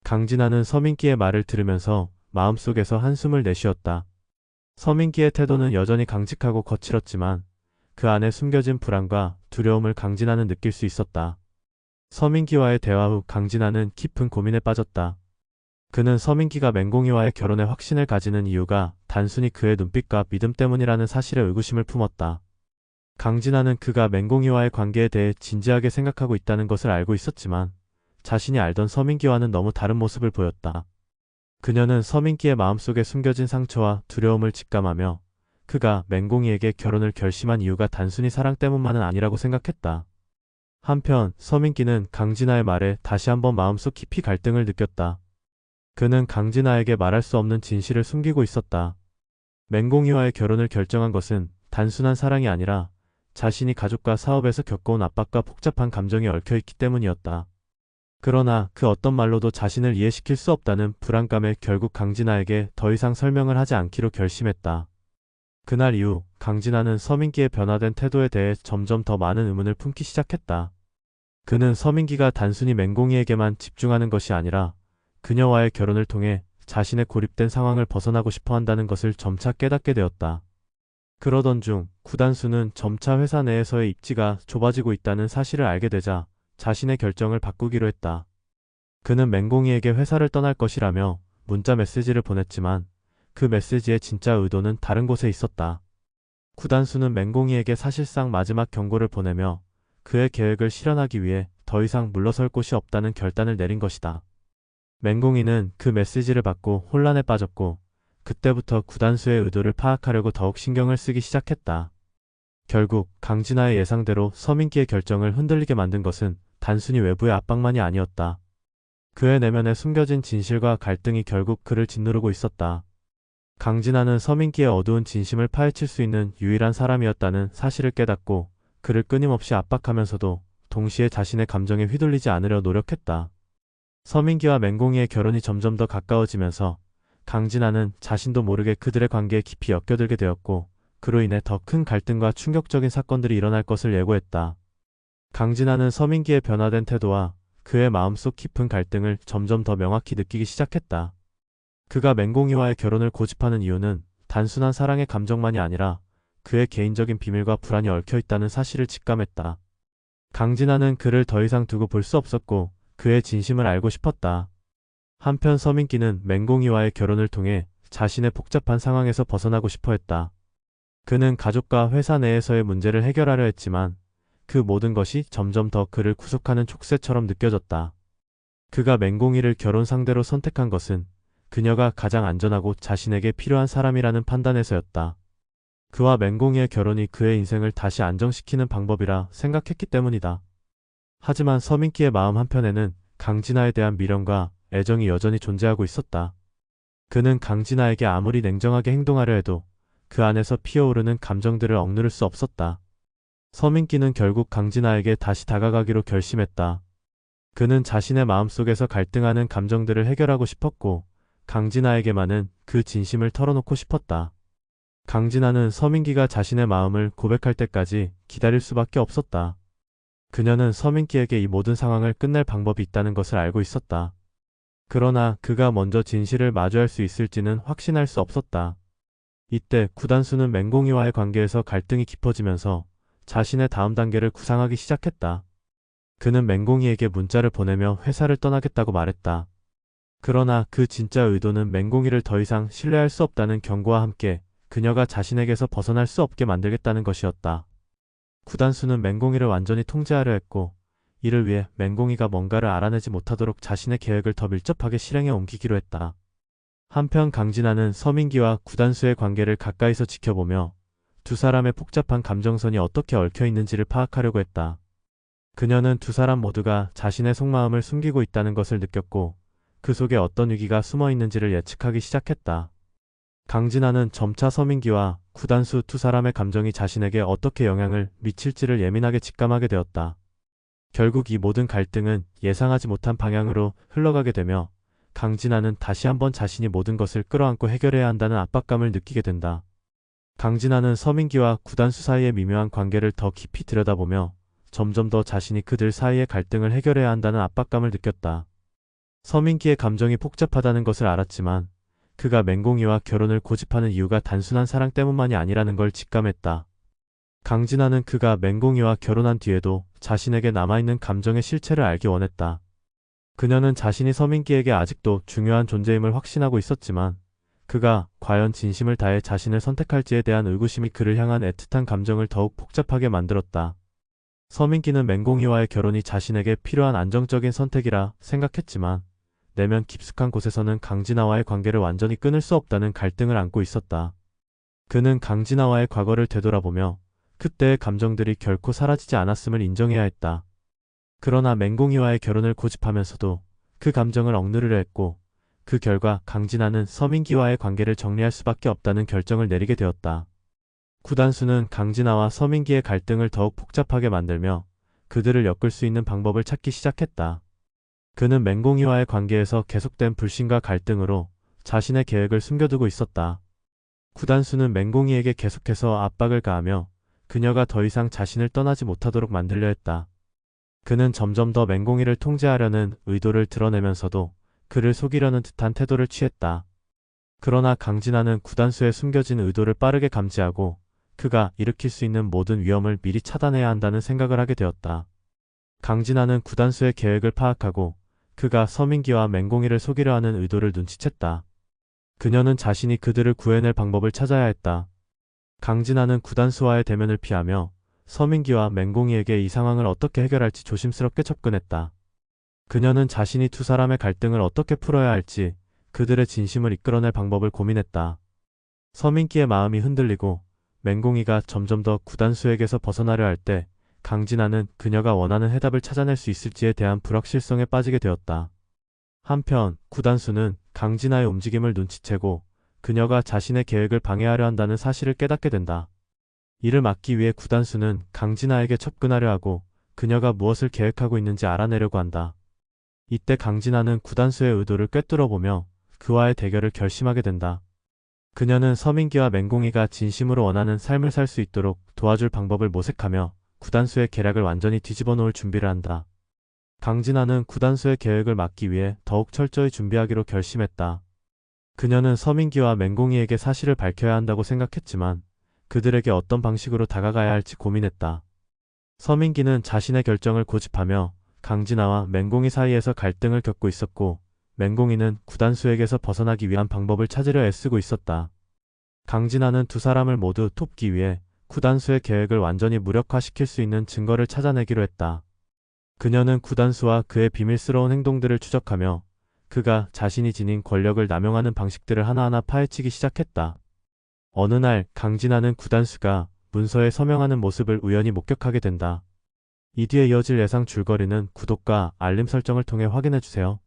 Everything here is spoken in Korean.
강진아는 서민기의 말을 들으면서 마음속에서 한숨을 내쉬었다. 서민기의 태도는 여전히 강직하고 거칠었지만 그 안에 숨겨진 불안과 두려움을 강진아는 느낄 수 있었다. 서민기와의 대화 후 강진아는 깊은 고민에 빠졌다. 그는 서민기가 맹공이와의 결혼에 확신을 가지는 이유가 단순히 그의 눈빛과 믿음 때문이라는 사실에 의구심을 품었다. 강진아는 그가 맹공이와의 관계에 대해 진지하게 생각하고 있다는 것을 알고 있었지만 자신이 알던 서민기와는 너무 다른 모습을 보였다. 그녀는 서민기의 마음속에 숨겨진 상처와 두려움을 직감하며 그가 맹공이에게 결혼을 결심한 이유가 단순히 사랑 때문만은 아니라고 생각했다. 한편 서민기는 강진아의 말에 다시 한번 마음속 깊이 갈등을 느꼈다. 그는 강진아에게 말할 수 없는 진실을 숨기고 있었다. 맹공이와의 결혼을 결정한 것은 단순한 사랑이 아니라 자신이 가족과 사업에서 겪어온 압박과 복잡한 감정이 얽혀있기 때문이었다. 그러나 그 어떤 말로도 자신을 이해시킬 수 없다는 불안감에 결국 강진아에게 더 이상 설명을 하지 않기로 결심했다. 그날 이후 강진아는 서민기의 변화된 태도에 대해 점점 더 많은 의문을 품기 시작했다. 그는 서민기가 단순히 맹공이에게만 집중하는 것이 아니라 그녀와의 결혼을 통해 자신의 고립된 상황을 벗어나고 싶어 한다는 것을 점차 깨닫게 되었다. 그러던 중 구단수는 점차 회사 내에서의 입지가 좁아지고 있다는 사실을 알게 되자 자신의 결정을 바꾸기로 했다. 그는 맹공이에게 회사를 떠날 것이라며 문자 메시지를 보냈지만 그 메시지의 진짜 의도는 다른 곳에 있었다. 구단수는 맹공이에게 사실상 마지막 경고를 보내며 그의 계획을 실현하기 위해 더 이상 물러설 곳이 없다는 결단을 내린 것이다. 맹공이는 그 메시지를 받고 혼란에 빠졌고 그때부터 구단수의 의도를 파악하려고 더욱 신경을 쓰기 시작했다. 결국 강진아의 예상대로 서민기의 결정을 흔들리게 만든 것은 단순히 외부의 압박만이 아니었다. 그의 내면에 숨겨진 진실과 갈등이 결국 그를 짓누르고 있었다. 강진아는 서민기의 어두운 진심을 파헤칠 수 있는 유일한 사람이었다는 사실을 깨닫고 그를 끊임없이 압박하면서도 동시에 자신의 감정에 휘둘리지 않으려 노력했다. 서민기와 맹공이의 결혼이 점점 더 가까워지면서 강진아는 자신도 모르게 그들의 관계에 깊이 엮여들게 되었고 그로 인해 더 큰 갈등과 충격적인 사건들이 일어날 것을 예고했다. 강진아는 서민기의 변화된 태도와 그의 마음속 깊은 갈등을 점점 더 명확히 느끼기 시작했다. 그가 맹공이와의 결혼을 고집하는 이유는 단순한 사랑의 감정만이 아니라 그의 개인적인 비밀과 불안이 얽혀있다는 사실을 직감했다. 강진아는 그를 더 이상 두고 볼 수 없었고 그의 진심을 알고 싶었다. 한편 서민기는 맹공이와의 결혼을 통해 자신의 복잡한 상황에서 벗어나고 싶어 했다. 그는 가족과 회사 내에서의 문제를 해결하려 했지만 그 모든 것이 점점 더 그를 구속하는 촉새처럼 느껴졌다. 그가 맹공이를 결혼 상대로 선택한 것은 그녀가 가장 안전하고 자신에게 필요한 사람이라는 판단에서였다. 그와 맹공이의 결혼이 그의 인생을 다시 안정시키는 방법이라 생각했기 때문이다. 하지만 서민기의 마음 한편에는 강진아에 대한 미련과 애정이 여전히 존재하고 있었다. 그는 강진아에게 아무리 냉정하게 행동하려 해도 그 안에서 피어오르는 감정들을 억누를 수 없었다. 서민기는 결국 강진아에게 다시 다가가기로 결심했다. 그는 자신의 마음속에서 갈등하는 감정들을 해결하고 싶었고 강진아에게만은 그 진심을 털어놓고 싶었다. 강진아는 서민기가 자신의 마음을 고백할 때까지 기다릴 수밖에 없었다. 그녀는 서민기에게 이 모든 상황을 끝낼 방법이 있다는 것을 알고 있었다. 그러나 그가 먼저 진실을 마주할 수 있을지는 확신할 수 없었다. 이때 구단수는 맹공이와의 관계에서 갈등이 깊어지면서 자신의 다음 단계를 구상하기 시작했다. 그는 맹공이에게 문자를 보내며 회사를 떠나겠다고 말했다. 그러나 그 진짜 의도는 맹공이를 더 이상 신뢰할 수 없다는 경고와 함께 그녀가 자신에게서 벗어날 수 없게 만들겠다는 것이었다. 구단수는 맹공이를 완전히 통제하려 했고 이를 위해 맹공이가 뭔가를 알아내지 못하도록 자신의 계획을 더 밀접하게 실행에 옮기기로 했다. 한편 강진아는 서민기와 구단수의 관계를 가까이서 지켜보며 두 사람의 복잡한 감정선이 어떻게 얽혀 있는지를 파악하려고 했다. 그녀는 두 사람 모두가 자신의 속마음을 숨기고 있다는 것을 느꼈고 그 속에 어떤 위기가 숨어 있는지를 예측하기 시작했다. 강진아는 점차 서민기와 구단수 두 사람의 감정이 자신에게 어떻게 영향을 미칠지를 예민하게 직감하게 되었다. 결국 이 모든 갈등은 예상하지 못한 방향으로 흘러가게 되며 강진아는 다시 한번 자신이 모든 것을 끌어안고 해결해야 한다는 압박감을 느끼게 된다. 강진아는 서민기와 구단수 사이의 미묘한 관계를 더 깊이 들여다보며 점점 더 자신이 그들 사이의 갈등을 해결해야 한다는 압박감을 느꼈다. 서민기의 감정이 복잡하다는 것을 알았지만 그가 맹공이와 결혼을 고집하는 이유가 단순한 사랑 때문만이 아니라는 걸 직감했다. 강진아는 그가 맹공이와 결혼한 뒤에도 자신에게 남아있는 감정의 실체를 알기 원했다. 그녀는 자신이 서민기에게 아직도 중요한 존재임을 확신하고 있었지만 그가 과연 진심을 다해 자신을 선택할지에 대한 의구심이 그를 향한 애틋한 감정을 더욱 복잡하게 만들었다. 서민기는 맹공이와의 결혼이 자신에게 필요한 안정적인 선택이라 생각했지만 내면 깊숙한 곳에서는 강진아와의 관계를 완전히 끊을 수 없다는 갈등을 안고 있었다. 그는 강진아와의 과거를 되돌아보며 그때의 감정들이 결코 사라지지 않았음을 인정해야 했다. 그러나 맹공이와의 결혼을 고집하면서도 그 감정을 억누르려 했고 그 결과 강진아는 서민기와의 관계를 정리할 수밖에 없다는 결정을 내리게 되었다. 구단수는 강진아와 서민기의 갈등을 더욱 복잡하게 만들며 그들을 엮을 수 있는 방법을 찾기 시작했다. 그는 맹공이와의 관계에서 계속된 불신과 갈등으로 자신의 계획을 숨겨두고 있었다. 구단수는 맹공이에게 계속해서 압박을 가하며 그녀가 더 이상 자신을 떠나지 못하도록 만들려 했다. 그는 점점 더 맹공이를 통제하려는 의도를 드러내면서도 그를 속이려는 듯한 태도를 취했다. 그러나 강진아는 구단수의 숨겨진 의도를 빠르게 감지하고 그가 일으킬 수 있는 모든 위험을 미리 차단해야 한다는 생각을 하게 되었다. 강진아는 구단수의 계획을 파악하고 그가 서민기와 맹공이를 속이려 하는 의도를 눈치챘다. 그녀는 자신이 그들을 구해낼 방법을 찾아야 했다. 강진아는 구단수와의 대면을 피하며 서민기와 맹공이에게 이 상황을 어떻게 해결할지 조심스럽게 접근했다. 그녀는 자신이 두 사람의 갈등을 어떻게 풀어야 할지 그들의 진심을 이끌어낼 방법을 고민했다. 서민기의 마음이 흔들리고 맹공이가 점점 더 구단수에게서 벗어나려 할 때 강진아는 그녀가 원하는 해답을 찾아낼 수 있을지에 대한 불확실성에 빠지게 되었다. 한편 구단수는 강진아의 움직임을 눈치채고 그녀가 자신의 계획을 방해하려 한다는 사실을 깨닫게 된다. 이를 막기 위해 구단수는 강진아에게 접근하려 하고 그녀가 무엇을 계획하고 있는지 알아내려고 한다. 이때 강진아는 구단수의 의도를 꿰뚫어보며 그와의 대결을 결심하게 된다. 그녀는 서민기와 맹공이가 진심으로 원하는 삶을 살 수 있도록 도와줄 방법을 모색하며 구단수의 계략을 완전히 뒤집어 놓을 준비를 한다. 강진아는 구단수의 계획을 막기 위해 더욱 철저히 준비하기로 결심했다. 그녀는 서민기와 맹공이에게 사실을 밝혀야 한다고 생각했지만 그들에게 어떤 방식으로 다가가야 할지 고민했다. 서민기는 자신의 결정을 고집하며 강진아와 맹공이 사이에서 갈등을 겪고 있었고 맹공이는 구단수에게서 벗어나기 위한 방법을 찾으려 애쓰고 있었다. 강진아는 두 사람을 모두 돕기 위해 구단수의 계획을 완전히 무력화시킬 수 있는 증거를 찾아내기로 했다. 그녀는 구단수와 그의 비밀스러운 행동들을 추적하며 그가 자신이 지닌 권력을 남용하는 방식들을 하나하나 파헤치기 시작했다. 어느 날 강진아는 구단수가 문서에 서명하는 모습을 우연히 목격하게 된다. 이 뒤에 이어질 예상 줄거리는 구독과 알림 설정을 통해 확인해주세요.